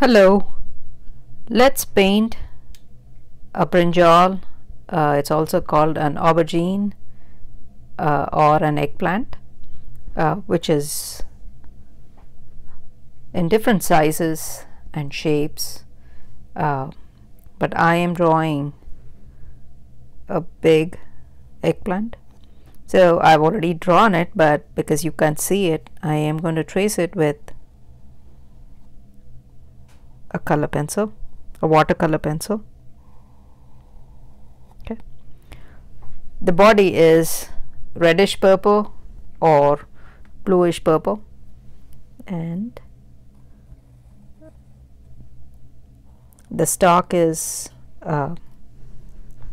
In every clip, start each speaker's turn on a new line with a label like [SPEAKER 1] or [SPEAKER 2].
[SPEAKER 1] Hello, let's paint a brinjal. It's also called an aubergine or an eggplant, which is in different sizes and shapes. But I am drawing a big eggplant. So I've already drawn it, but because you can't see it, I am going to trace it with a color pencil, a watercolor pencil. Okay. The body is reddish purple or bluish purple, and the stalk is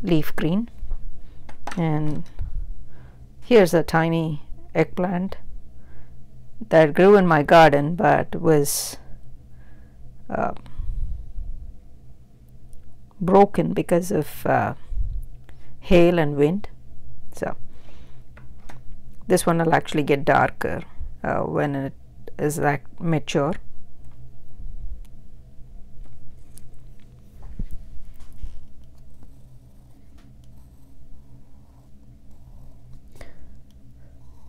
[SPEAKER 1] leaf green, and here's a tiny eggplant that grew in my garden but was broken because of hail and wind. So this one will actually get darker when it is like mature.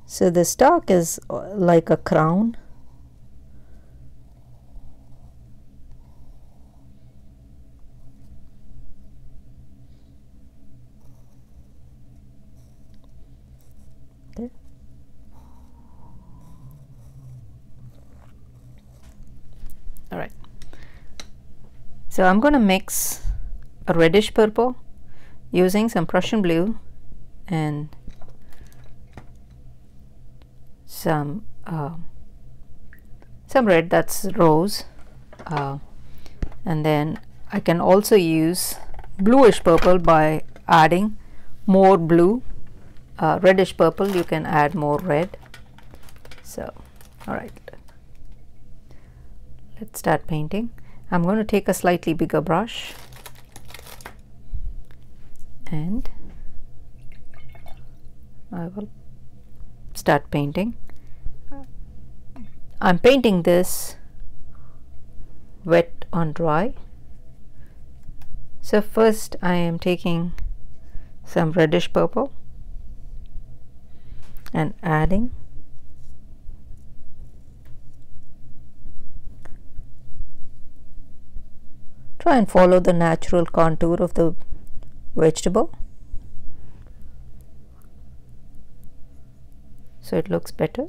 [SPEAKER 1] So the stalk is like a crown. Okay. All right. So I'm going to mix a reddish purple using some Prussian blue and some red, that's rose, and then I can also use bluish purple by adding more blue. Reddish purple, you can add more red. So all right, let's start painting. I'm going to take a slightly bigger brush and I will start painting. I'm painting this wet on dry. So first I am taking some reddish purple and adding try and follow the natural contour of the vegetable so it looks better.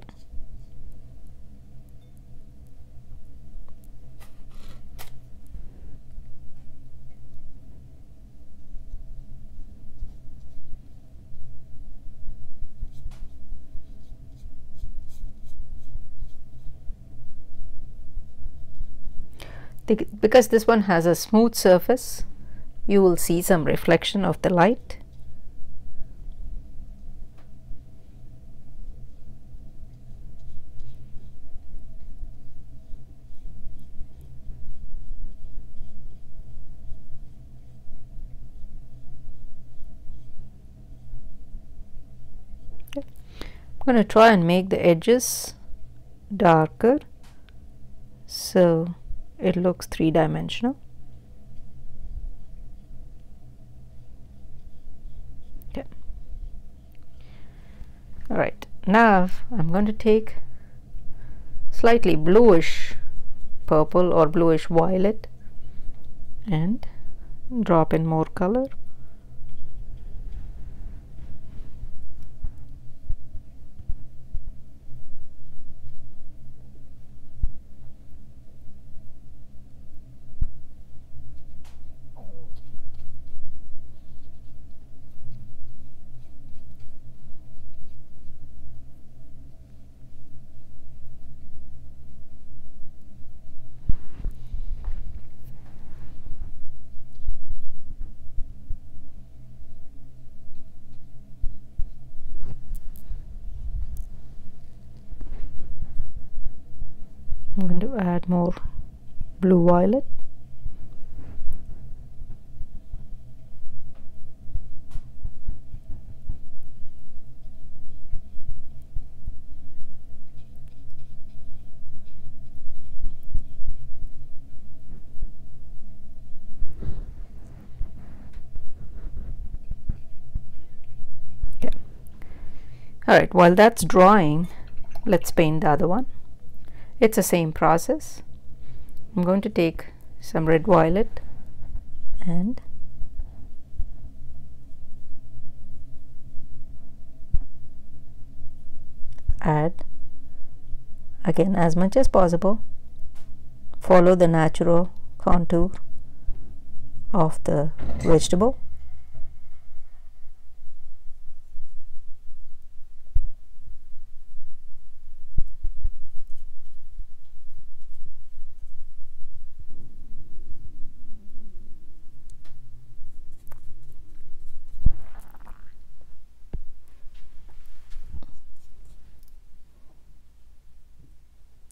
[SPEAKER 1] Because this one has a smooth surface, you will see some reflection of the light. Okay. I'm going to try and make the edges darker so it looks three-dimensional. Okay. All right, now I'm going to take slightly bluish purple or bluish violet and drop in more color. I'm going to add more blue violet. Alright, while that's drying, let's paint the other one. It's the same process. I'm going to take some red violet and add, again, as much as possible, follow the natural contour of the vegetable.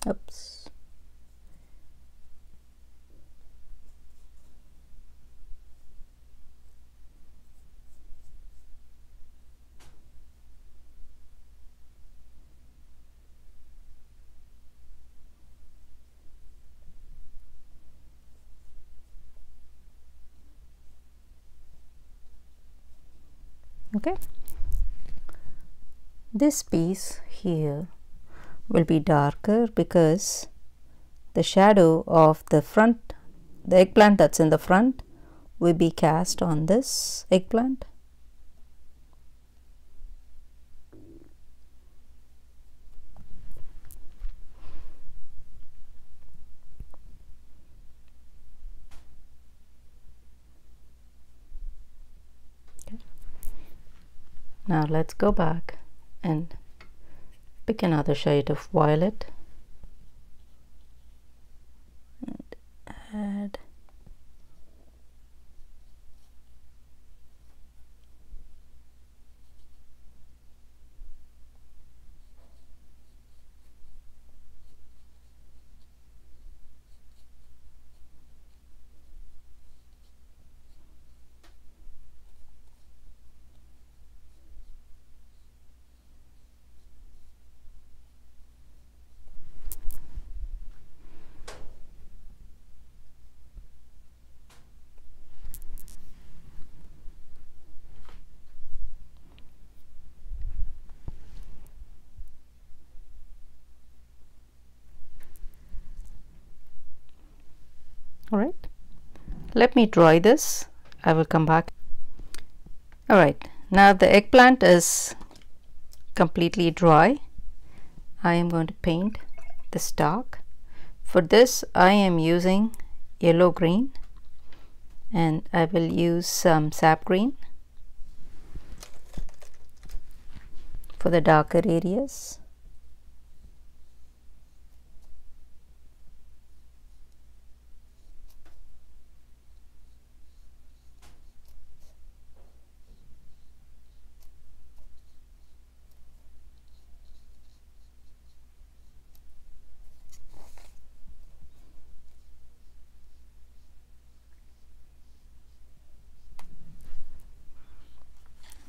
[SPEAKER 1] Oops. Okay. This piece here will be darker because the shadow of the front, the eggplant that's in the front, will be cast on this eggplant. Okay. Now let's go back and pick another shade of violet and add Alright, let me dry this. I will come back. Alright, now the eggplant is completely dry. I am going to paint the stalk. For this I am using yellow green and I will use some sap green for the darker areas.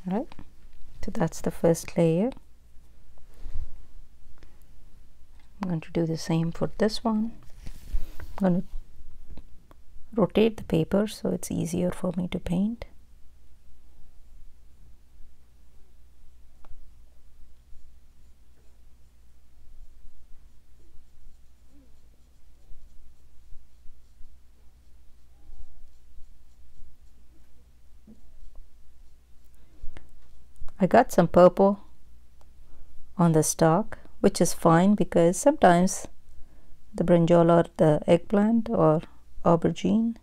[SPEAKER 1] Right, so that's the first layer. I'm going to do the same for this one. I'm going to rotate the paper so it's easier for me to paint. I got some purple on the stalk, which is fine because sometimes the brinjal or the eggplant or aubergine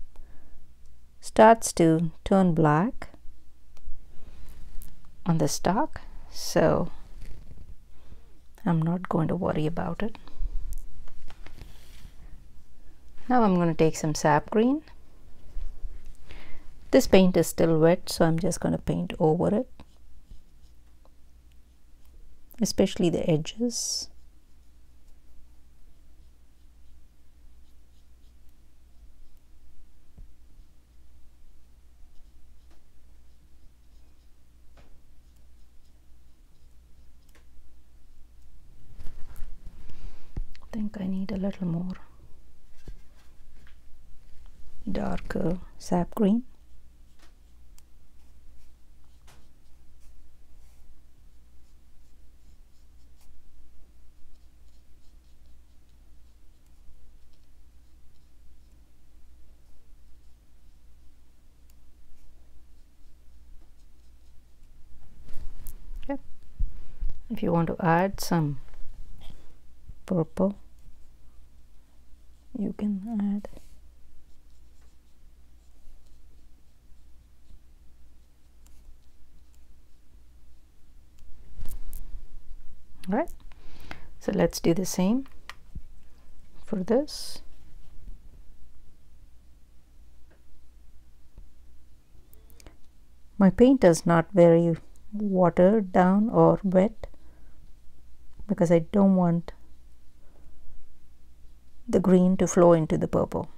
[SPEAKER 1] starts to turn black on the stalk, so I'm not going to worry about it. Now I'm going to take some sap green. This paint is still wet, so I'm just going to paint over it, especially the edges. I think I need a little more darker sap green. If you want to add some purple, you can add. Right, so let's do the same for this. My paint is not very watered down or wet because I don't want the green to flow into the purple.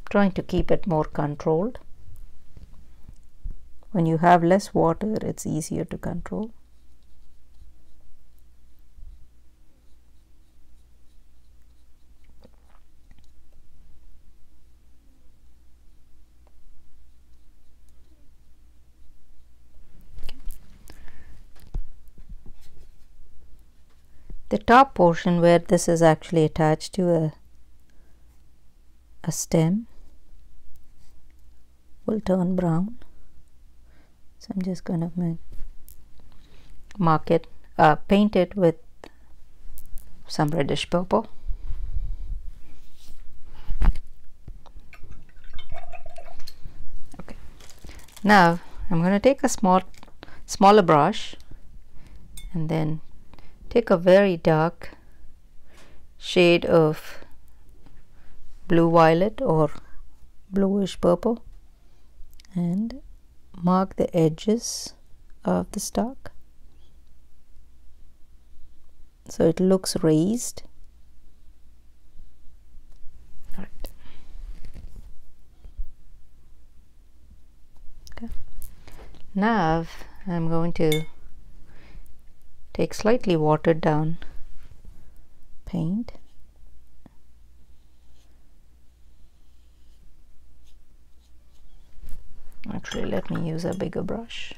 [SPEAKER 1] Trying to keep it more controlled. When you have less water, it's easier to control. The top portion where this is actually attached to a stem will turn brown, so I'm just going to mark it, paint it with some reddish purple. Okay, now I'm going to take a smaller brush and then take a very dark shade of blue violet or bluish purple and mark the edges of the stalk so it looks raised. All right. Okay. Now I'm going to take slightly watered down paint . Actually, let me use a bigger brush.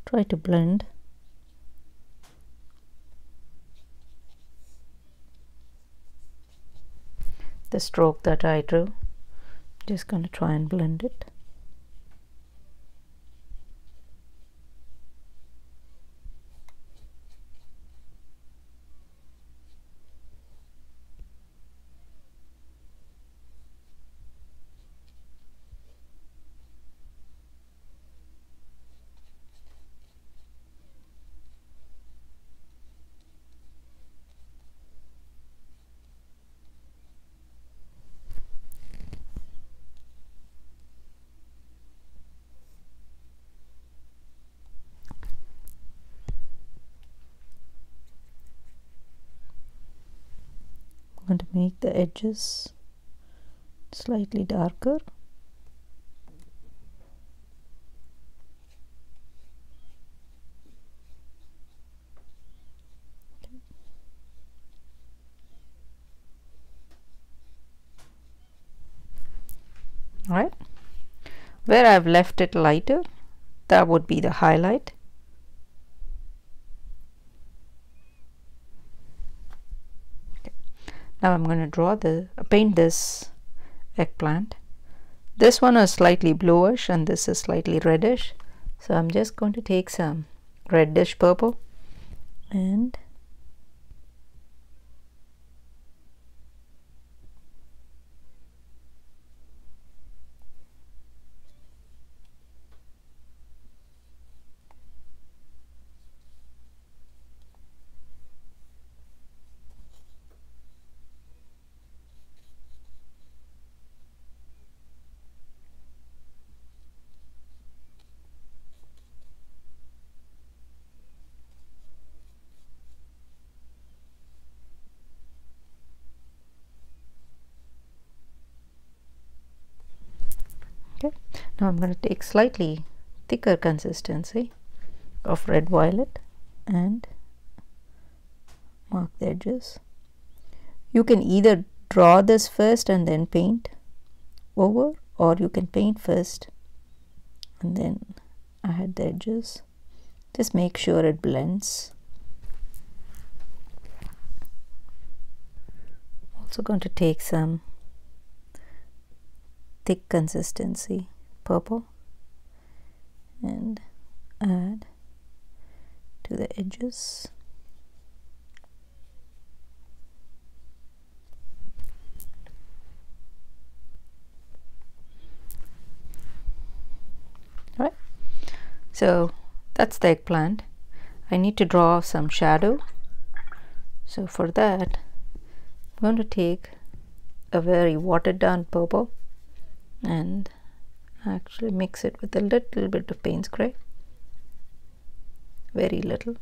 [SPEAKER 1] Try to blend. The stroke that I drew. Just going to try and blend it. I'm going to make the edges slightly darker. All right, where I've left it lighter, that would be the highlight. Now I'm going to paint this eggplant. This one is slightly bluish and this is slightly reddish. So I'm just going to take some reddish purple and okay. Now I'm going to take slightly thicker consistency of red violet and mark the edges. You can either draw this first and then paint over, or you can paint first and then add the edges. Just make sure it blends. Also going to take some thick consistency purple and add to the edges. Right, so that's the eggplant. I need to draw some shadow, so for that I'm going to take a very watered down purple and actually mix it with a little bit of Payne's gray, very little.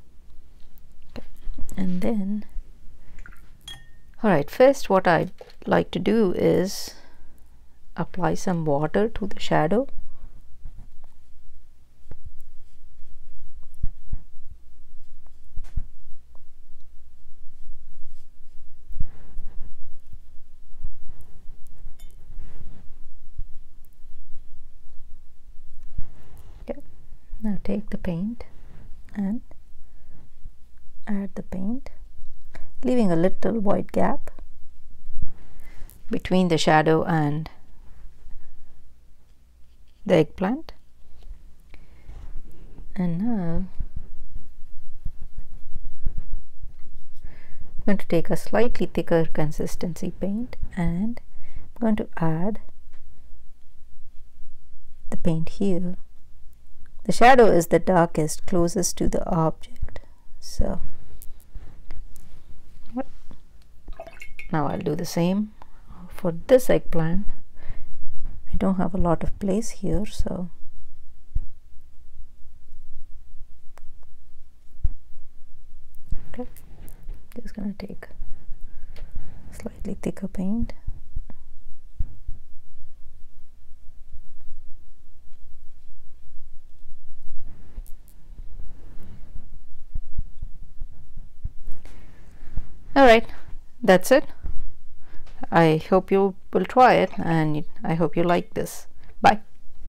[SPEAKER 1] Okay. And then, alright, first what I'd like to do is apply some water to the shadow. Now take the paint and add the paint, leaving a little white gap between the shadow and the eggplant. And now I'm going to take a slightly thicker consistency paint and I'm going to add the paint here. The shadow is the darkest, closest to the object. So now I'll do the same for this eggplant. I don't have a lot of place here, so okay, just gonna take slightly thicker paint. Alright, that's it. I hope you will try it and I hope you like this. Bye.